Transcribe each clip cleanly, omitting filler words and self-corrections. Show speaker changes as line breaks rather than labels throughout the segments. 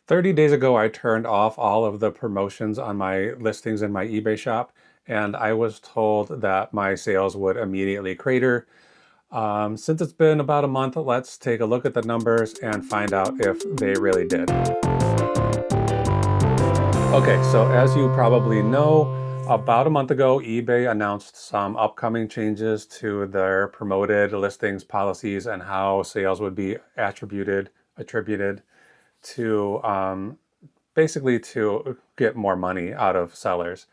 30 days ago, I turned off all of the promotions on my listings in my eBay shop, and I was told that my sales would immediately crater. Since it's been about a month, let's take a look at the numbers and find out if they really did. Okay, so as you probably know, about a month ago, eBay announced some upcoming changes to their promoted listings policies and how sales would be attributed to basically to get more money out of sellers.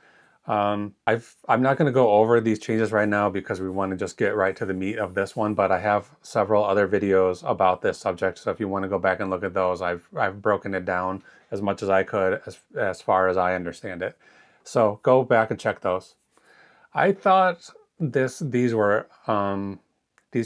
I'm not going to go over these changes right now because we want to just get right to the meat of this one, but I have several other videos about this subject. So if you want to go back and look at those, I've broken it down as much as I could as far as I understand it. So go back and check those. I thought these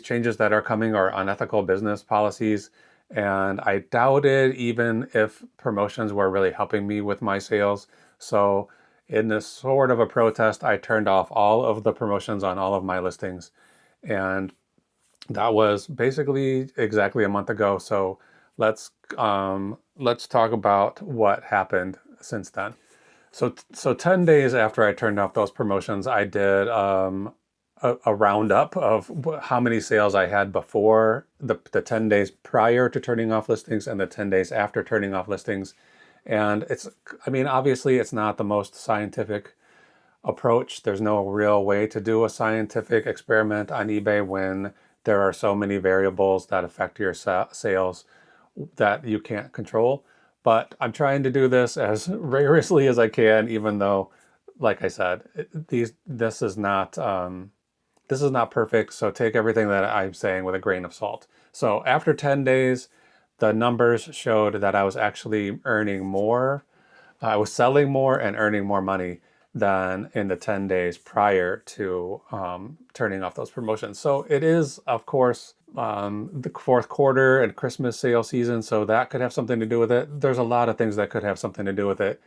changes that are coming are unethical business policies, and I doubted even if promotions were really helping me with my sales. So in this sort of a protest, I turned off all of the promotions on all of my listings, and that was basically exactly a month ago. So let's talk about what happened since then. So 10 days after I turned off those promotions, I did a roundup of how many sales I had before the 10 days prior to turning off listings and the 10 days after turning off listings. And I mean, obviously it's not the most scientific approach. There's no real way to do a scientific experiment on eBay when there are so many variables that affect your sales that you can't control. But I'm trying to do this as rigorously as I can, even though, like I said, this is not perfect. So take everything that I'm saying with a grain of salt. So after 10 days, the numbers showed that I was actually earning more. I was selling more and earning more money than in the 10 days prior to turning off those promotions. So it is, of course, the fourth quarter and Christmas sale season, so that could have something to do with it. There's a lot of things that could have something to do with it.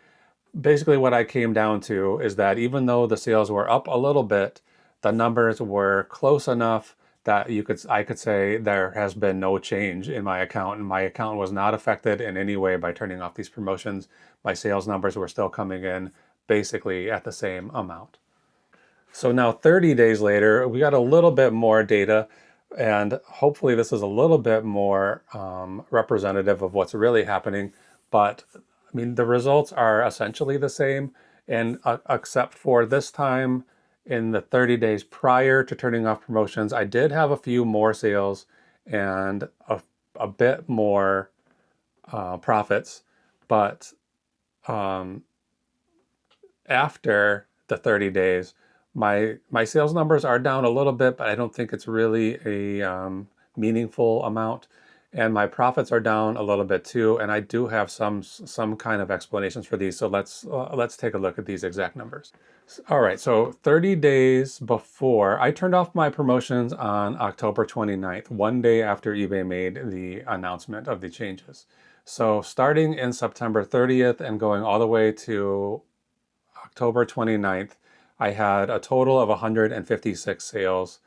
Basically, what I came down to is that even though the sales were up a little bit, the numbers were close enough that I could say there has been no change in my account, and my account was not affected in any way by turning off these promotions. My sales numbers were still coming in basically at the same amount. So now 30 days later, we got a little bit more data, and hopefully this is a little bit more representative of what's really happening. But I mean, the results are essentially the same, and except for this time, in the 30 days prior to turning off promotions, I did have a few more sales and a bit more profits, but after the 30 days, my sales numbers are down a little bit, but I don't think it's really a meaningful amount. And my profits are down a little bit too. And I do have some kind of explanations for these. So let's take a look at these exact numbers. All right, so 30 days before, I turned off my promotions on October 29th, one day after eBay made the announcement of the changes. So starting in September 30th and going all the way to October 29th, I had a total of 156 sales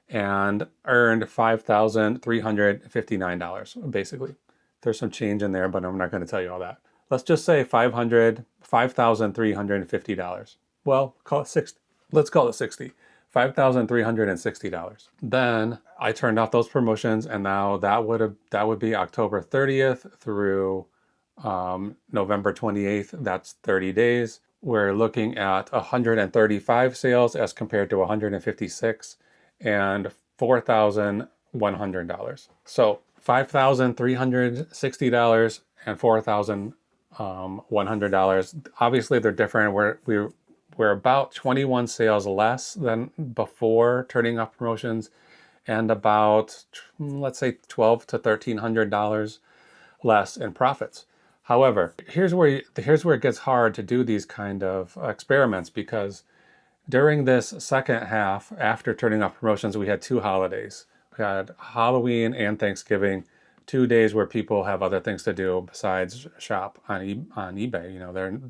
and earned $5,359, basically. There's some change in there, but I'm not going to tell you all that. Let's just say $5,350. Well, call it 60. Let's call it 60. $5,360. Then I turned off those promotions, and now that would be October 30th through November 28th. That's 30 days. We're looking at 135 sales as compared to 156 and $4,100. So $5,360 and $4,100. Obviously, they're different. We're about 21 sales less than before turning off promotions, and about, let's say, $1,200 to $1,300 less in profits. However, here's where it gets hard to do these kind of experiments, because during this second half, after turning off promotions, we had two holidays. We had Halloween and Thanksgiving, 2 days where people have other things to do besides shop on eBay. You know, their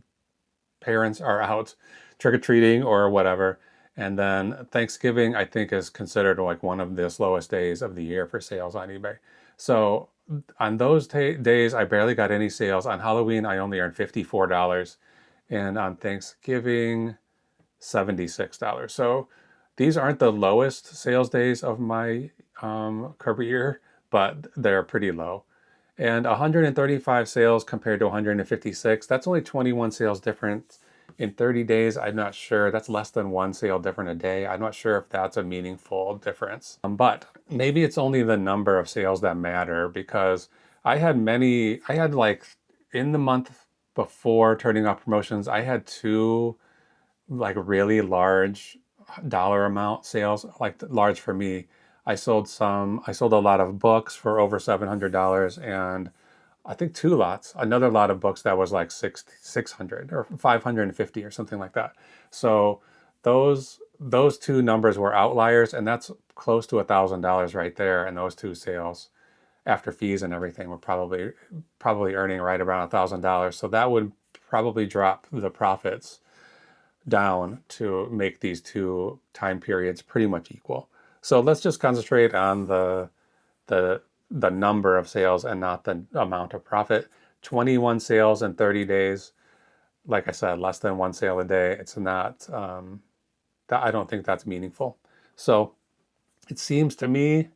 parents are out trick-or-treating or whatever. And then Thanksgiving, I think, is considered like one of the slowest days of the year for sales on eBay. So on those days, I barely got any sales. On Halloween, I only earned $54. And on Thanksgiving, $76. So these aren't the lowest sales days of my career, but they're pretty low. And 135 sales compared to 156, that's only 21 sales difference in 30 days. I'm not sure. That's less than one sale different a day. I'm not sure if that's a meaningful difference. But maybe it's only the number of sales that matter, because I had like in the month before turning off promotions, I had two like really large dollar amount sales, like large for me. I sold a lot of books for over $700, and I think two lots, another lot of books that was like 600 or 550 or something like that. So those two numbers were outliers, and that's close to $1,000 right there. And those two sales after fees and everything were probably earning right around $1,000. So that would probably drop the profits down to make these two time periods pretty much equal. So let's just concentrate on the the number of sales and not the amount of profit. 21 sales in 30 days. Like I said, less than one sale a day. It's not I don't think that's meaningful. So it seems to me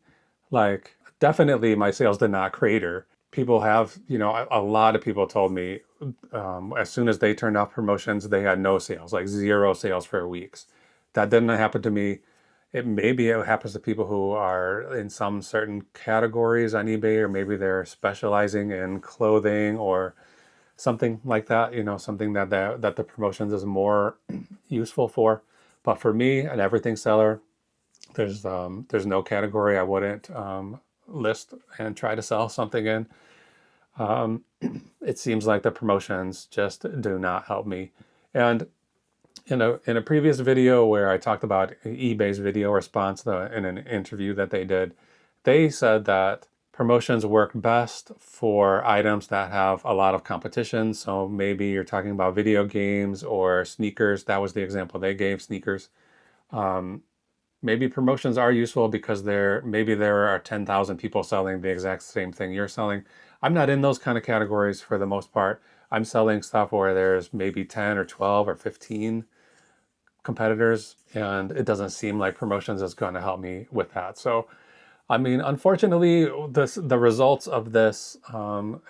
like definitely my sales did not crater. People have, a lot of people told me as soon as they turned off promotions, they had no sales, like zero sales for weeks. That didn't happen to me. Maybe it happens to people who are in some certain categories on eBay, or maybe they're specializing in clothing or something like that, something that the promotions is more useful for. But for me, an everything seller, there's no category I wouldn't list and try to sell something in. It seems like the promotions just do not help me. And in a previous video where I talked about eBay's video response in an interview that they did, they said that promotions work best for items that have a lot of competition. So maybe you're talking about video games or sneakers. That was the example they gave, sneakers. Maybe promotions are useful because maybe there are 10,000 people selling the exact same thing you're selling. I'm not in those kind of categories for the most part. I'm selling stuff where there's maybe 10 or 12 or 15 competitors, and it doesn't seem like promotions is going to help me with that. So, I mean, unfortunately, the results of this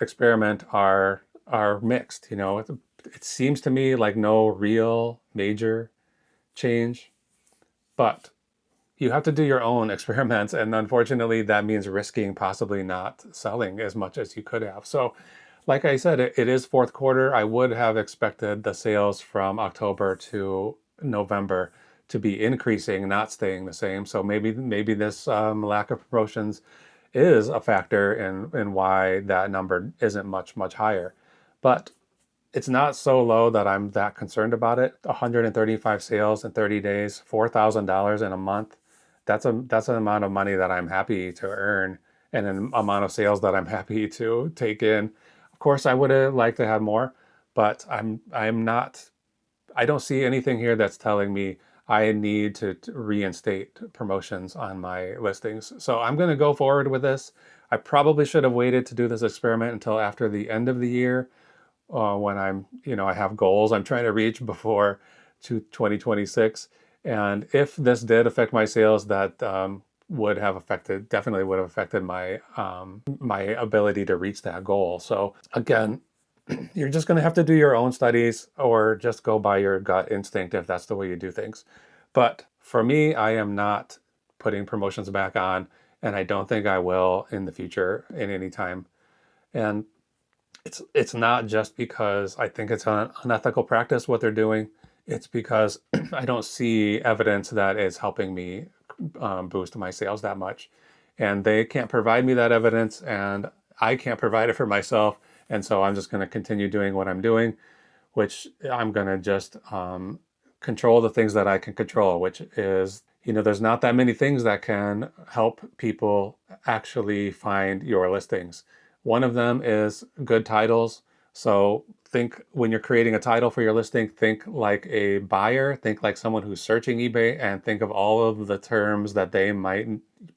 experiment are mixed. It seems to me like no real major change, but you have to do your own experiments, and unfortunately, that means risking possibly not selling as much as you could have. So, like I said, it is fourth quarter. I would have expected the sales from October to November to be increasing, not staying the same. So maybe this lack of promotions is a factor in why that number isn't much higher. But it's not so low that I'm that concerned about it. 135 sales in 30 days, $4,000 in a month. That's an amount of money that I'm happy to earn, and an amount of sales that I'm happy to take in. Of course, I would have liked to have more, but I'm not. I don't see anything here that's telling me I need to reinstate promotions on my listings. So I'm going to go forward with this. I probably should have waited to do this experiment until after the end of the year, when I have goals I'm trying to reach before 2026. And if this did affect my sales, that definitely would have affected my my ability to reach that goal. So again, you're just going to have to do your own studies, or just go by your gut instinct if that's the way you do things. But for me, I am not putting promotions back on, and I don't think I will in the future in any time. And it's not just because I think it's an unethical practice what they're doing. It's because I don't see evidence that is helping me boost my sales that much. And they can't provide me that evidence, and I can't provide it for myself. And so I'm just going to continue doing what I'm doing, which I'm going to just control the things that I can control, which is, there's not that many things that can help people actually find your listings. One of them is good titles. So think, when you're creating a title for your listing, think like a buyer, think like someone who's searching eBay, and think of all of the terms that they might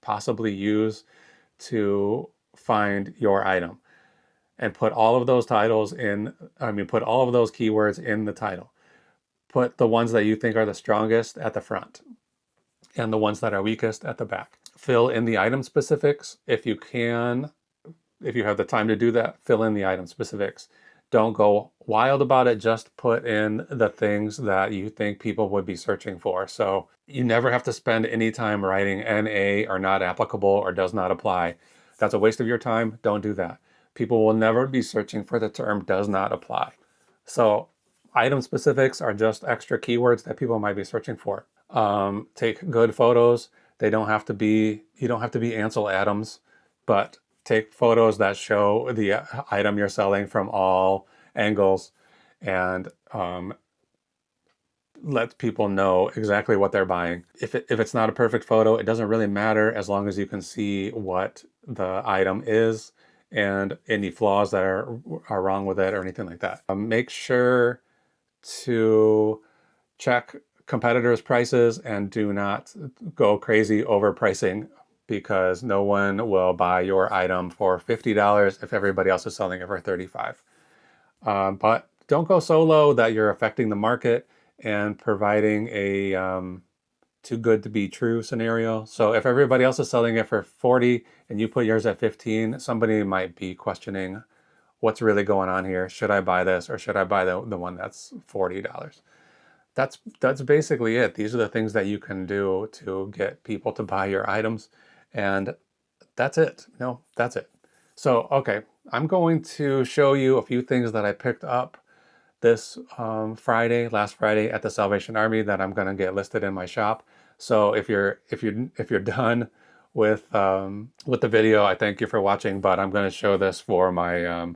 possibly use to find your item, and put all of those titles in, put all of those keywords in the title. Put the ones that you think are the strongest at the front and the ones that are weakest at the back. Fill in the item specifics if you can. If you have the time to do that, fill in the item specifics. Don't go wild about it. Just put in the things that you think people would be searching for. So you never have to spend any time writing NA or not applicable or does not apply. That's a waste of your time. Don't do that. People will never be searching for the term does not apply. So item specifics are just extra keywords that people might be searching for. Take good photos. You don't have to be Ansel Adams, but take photos that show the item you're selling from all angles, and let people know exactly what they're buying. If it's not a perfect photo, it doesn't really matter as long as you can see what the item is and any flaws that are wrong with it or anything like that. Make sure to check competitors' prices and do not go crazy overpricing, because no one will buy your item for $50 if everybody else is selling it for $35. But don't go so low that you're affecting the market and providing a too good to be true scenario. So if everybody else is selling it for 40 and you put yours at 15, somebody might be questioning what's really going on here. Should I buy this, or should I buy the one that's $40? That's basically it. These are the things that you can do to get people to buy your items, and that's it. That's it. So, okay, I'm going to show you a few things that I picked up this last Friday at the Salvation Army that I'm going to get listed in my shop. So if you're done with the video, I thank you for watching. But I'm going to show this for my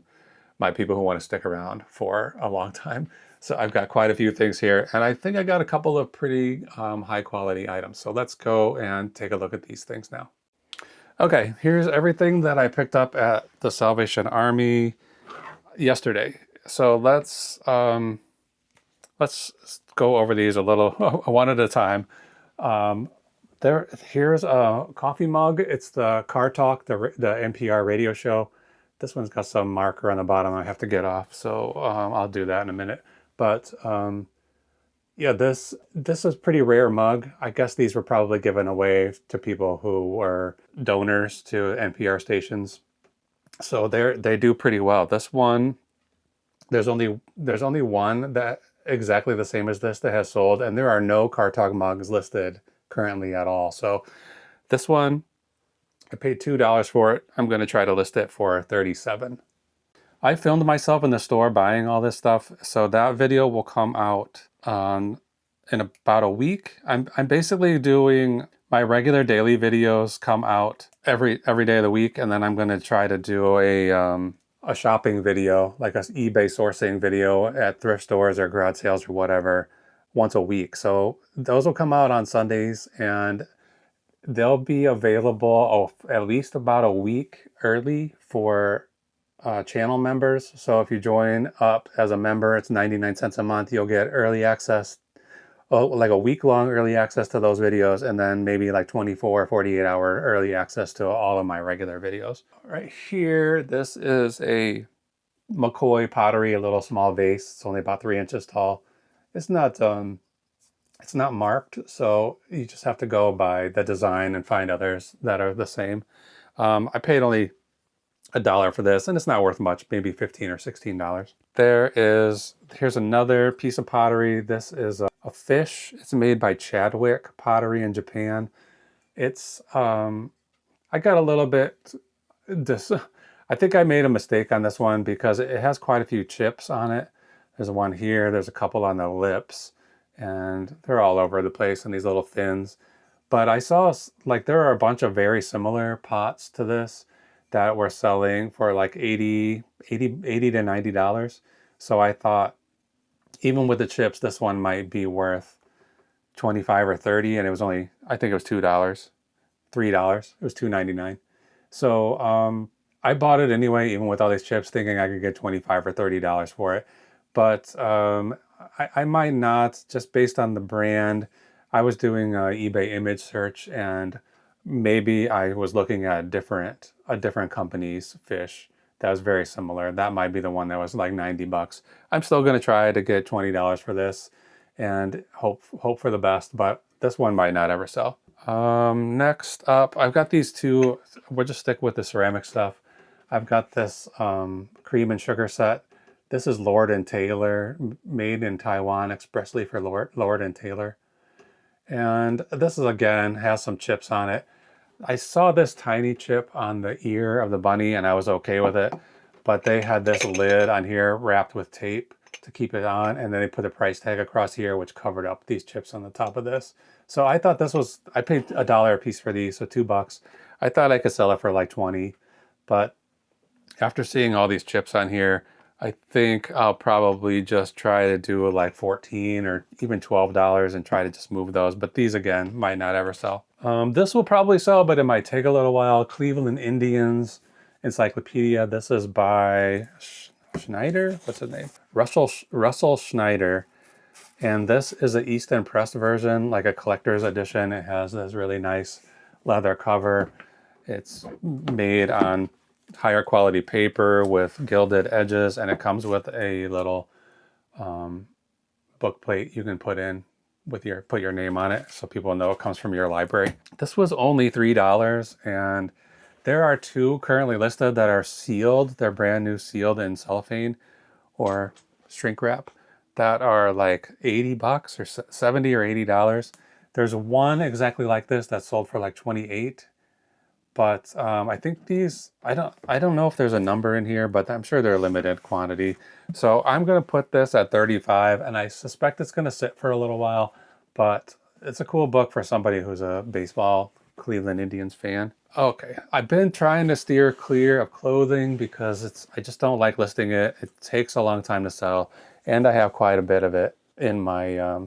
my people who want to stick around for a long time. So I've got quite a few things here, and I think I got a couple of pretty high quality items. So let's go and take a look at these things now. Okay, here's everything that I picked up at the Salvation Army yesterday. So let's go over these a little one at a time. Here's a coffee mug. It's the Car Talk, the NPR radio show. This one's got some marker on the bottom I have to get off, so I'll do that in a minute. But yeah, this is a pretty rare mug. I guess these were probably given away to people who were donors to NPR stations. So they do pretty well. This one, there's only one that exactly the same as this that has sold, and there are no Car Talk mugs listed currently at all. So this one, I paid $2 for it. I'm going to try to list it for $37. I filmed myself in the store buying all this stuff, so that video will come out in about a week. I'm basically doing my regular daily videos come out every day of the week, and then I'm going to try to do a shopping video, like a eBay sourcing video at thrift stores or garage sales or whatever, once a week. So those will come out on Sundays, and they'll be available at least about a week early for channel members. So if you join up as a member, it's 99 cents a month. You'll get early access, like a week-long early access to those videos, and then maybe like 24 or 48-hour early access to all of my regular videos. Right here, this is a McCoy pottery, a little small vase. It's only about 3 inches tall. It's not marked, so you just have to go by the design and find others that are the same. I paid only $1 for this, and it's not worth much, maybe $15 or $16. Here's another piece of pottery. This is a fish. It's made by Chadwick Pottery in Japan. It's I got a little bit I think I made a mistake on this one because it has quite a few chips on it. There's one here, there's a couple on the lips, and they're all over the place in these little fins. But I saw like there are a bunch of very similar pots to this that were selling for like $80 to $90. So I thought, even with the chips, this one might be worth $25 or $30, and it was only, I think it was $2, $3. It was $2.99. So I bought it anyway, even with all these chips, thinking I could get $25 or $30 for it. But I might not, just based on the brand. I was doing an eBay image search, and maybe I was looking at a different company's fish that was very similar. That might be the one that was like 90 bucks. I'm still going to try to get $20 for this and hope for the best, but this one might not ever sell. Next up, I've got these two. We'll just stick with the ceramic stuff. I've got this cream and sugar set. This is Lord and Taylor, made in Taiwan expressly for Lord and Taylor. And this is, again, has some chips on it. I saw this tiny chip on the ear of the bunny and I was okay with it, but they had this lid on here wrapped with tape to keep it on, and then they put a price tag across here which covered up these chips on the top of this. So I thought this was, I paid $1 a piece for these, so $2. I thought I could sell it for like 20, but after seeing all these chips on here, I think I'll probably just try to do like 14 or even $12 and try to just move those. But these, again, might not ever sell. This will probably sell, but it might take a little while. Cleveland Indians Encyclopedia. This is by Schneider. What's his name? Russell Schneider. And this is an East End Press version, like a collector's edition. It has this really nice leather cover. It's made on higher quality paper with gilded edges, and it comes with a little book plate you can put in with put your name on it so people know it comes from your library. This was only $3, and there are two currently listed that are sealed. They're brand new, sealed in cellophane or shrink wrap, that are like 80 bucks or 70 or $80. There's one exactly like this that sold for like 28. But I think these, I don't know if there's a number in here, but I'm sure they're limited quantity. So I'm going to put this at 35, and I suspect it's going to sit for a little while, but it's a cool book for somebody who's a baseball Cleveland Indians fan. Okay, I've been trying to steer clear of clothing because I just don't like listing it. It takes a long time to sell, and I have quite a bit of it in my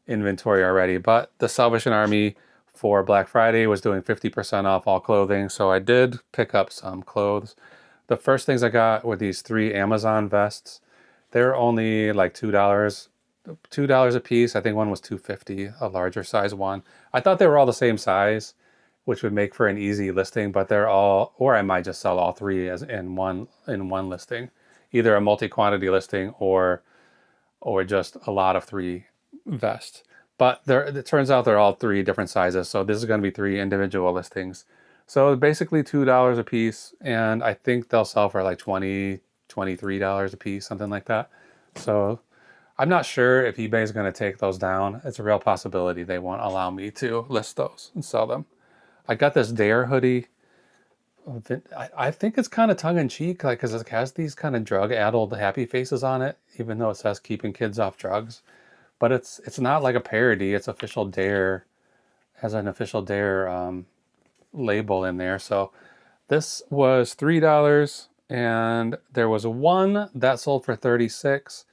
inventory already. But the Salvation Army for Black Friday was doing 50% off all clothing, so I did pick up some clothes. The first things I got were these 3 Amazon vests. They're only like $2 a piece. I think one was $2.50, a larger size one. I thought they were all the same size, which would make for an easy listing, but they're all, or I might just sell all 3 as in one listing, either a multi-quantity listing or just a lot of 3 vests. But it turns out they're all 3 different sizes, so this is going to be 3 individual listings. So basically $2 a piece, and I think they'll sell for like $20, $23 a piece, something like that. So I'm not sure if eBay is going to take those down. It's a real possibility they won't allow me to list those and sell them. I got this Dare hoodie. I think it's kind of tongue-in-cheek, like, because it has these kind of drug-addled happy faces on it, even though it says keeping kids off drugs. But it's not like a parody. It's official Dare, has an official Dare label in there. So this was $3, and there was one that sold for 36,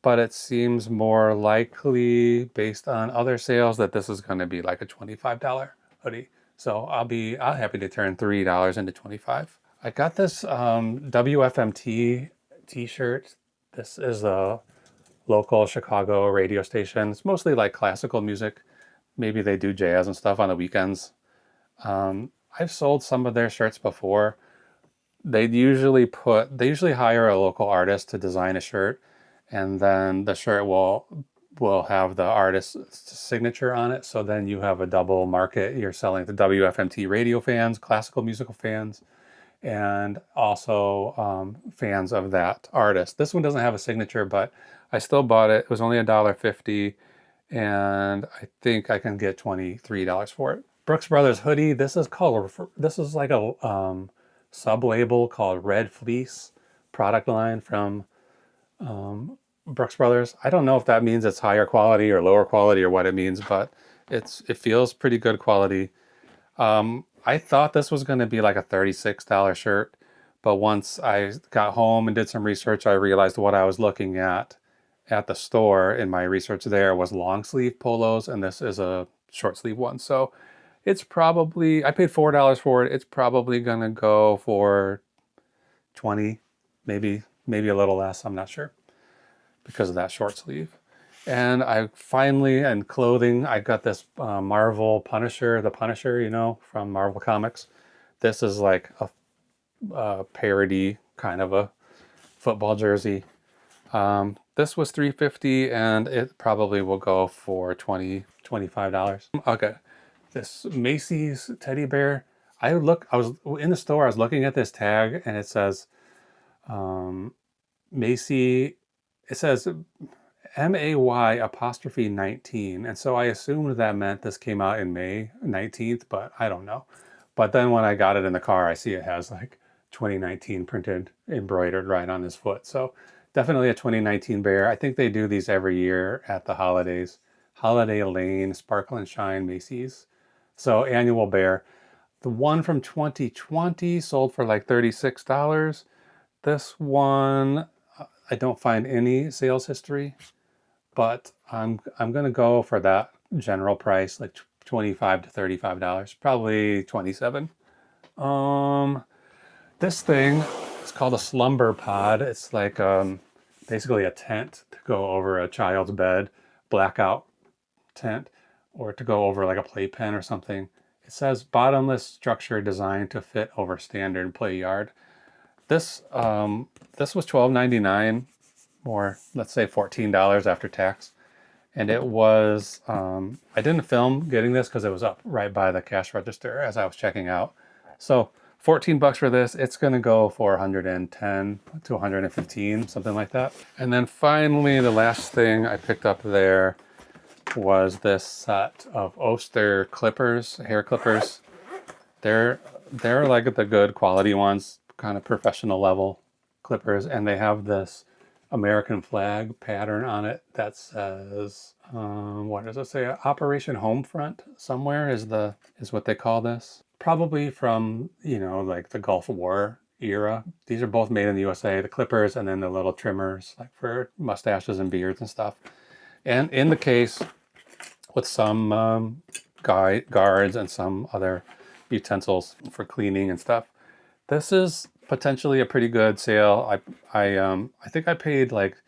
but it seems more likely based on other sales that this is going to be like a $25 hoodie. So I'll happy to turn $3 into 25. I got this WFMT t-shirt. This is a local Chicago radio station. It's mostly like classical music. Maybe they do jazz and stuff on the weekends. I've sold some of their shirts before. They usually hire a local artist to design a shirt, and then the shirt will have the artist's signature on it. So then you have a double market. You're selling to WFMT radio fans, classical musical fans, and also fans of that artist. This one doesn't have a signature, but I still bought it. It was only $1.50, and I think I can get $23 for it. Brooks Brothers hoodie. This is like a sub-label called Red Fleece product line from Brooks Brothers. I don't know if that means it's higher quality or lower quality or what it means, but it feels pretty good quality. I thought this was going to be like a $36 shirt, but once I got home and did some research, I realized what I was looking at the store in my research there was long sleeve polos, and this is a short sleeve one. So it's probably, I paid $4 for it. It's probably going to go for 20, maybe a little less. I'm not sure, because of that short sleeve. And I finally, and clothing, I got this Marvel Punisher, the Punisher, you know, from Marvel Comics. This is like a parody kind of a football jersey. This was $3.50 and it probably will go for $25. Okay, this Macy's teddy bear. I was in the store, I was looking at this tag and it says Macy, it says MAY apostrophe 19. And so I assumed that meant this came out in May 19th, but I don't know. But then when I got it in the car, I see it has like 2019 printed, embroidered right on his foot. So definitely a 2019 bear. I think they do these every year at the holidays. Holiday Lane, Sparkle and Shine, Macy's. So annual bear. The one from 2020 sold for like $36. This one, I don't find any sales history, but I'm gonna go for that general price, like $25 to $35, probably 27. This thing is called a slumber pod. It's like basically a tent to go over a child's bed, blackout tent, or to go over like a playpen or something. It says bottomless structure designed to fit over standard play yard. This this was $12.99, or let's say $14 after tax. And it was, I didn't film getting this because it was up right by the cash register as I was checking out. So 14 bucks for this. It's going to go for 110 to 115, something like that. And then finally, the last thing I picked up there was this set of Oster clippers, hair clippers. They're like the good quality ones, kind of professional level clippers, and they have this American flag pattern on it that says, what does it say? Operation Homefront somewhere is what they call this. Probably from, you know, like the Gulf War era. These are both made in the USA, the clippers and then the little trimmers like for mustaches and beards and stuff. And in the case with some guards and some other utensils for cleaning and stuff. This is potentially a pretty good sale. I think I paid like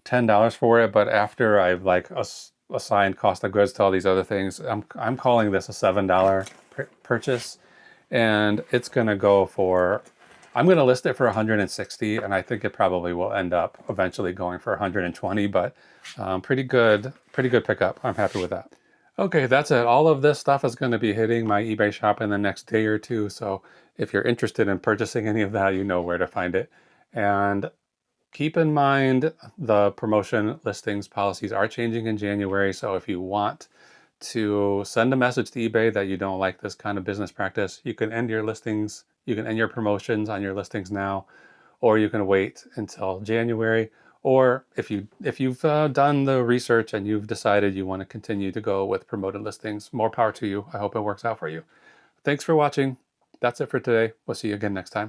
$10 for it, but after I've like assigned cost of goods to all these other things, I'm calling this a $7 purchase, and it's gonna go for. I'm gonna list it for 160, and I think it probably will end up eventually going for 120. But pretty good pickup. I'm happy with that. Okay, that's it. All of this stuff is going to be hitting my eBay shop in the next day or two. So if you're interested in purchasing any of that, you know where to find it. And keep in mind the promotion listings policies are changing in January. So if you want to send a message to eBay that you don't like this kind of business practice, you can end your listings, you can end your promotions on your listings now, or you can wait until January. Or if you've done the research and you've decided you want to continue to go with promoted listings, more power to you. I hope it works out for you. Thanks for watching. That's it for today. We'll see you again next time.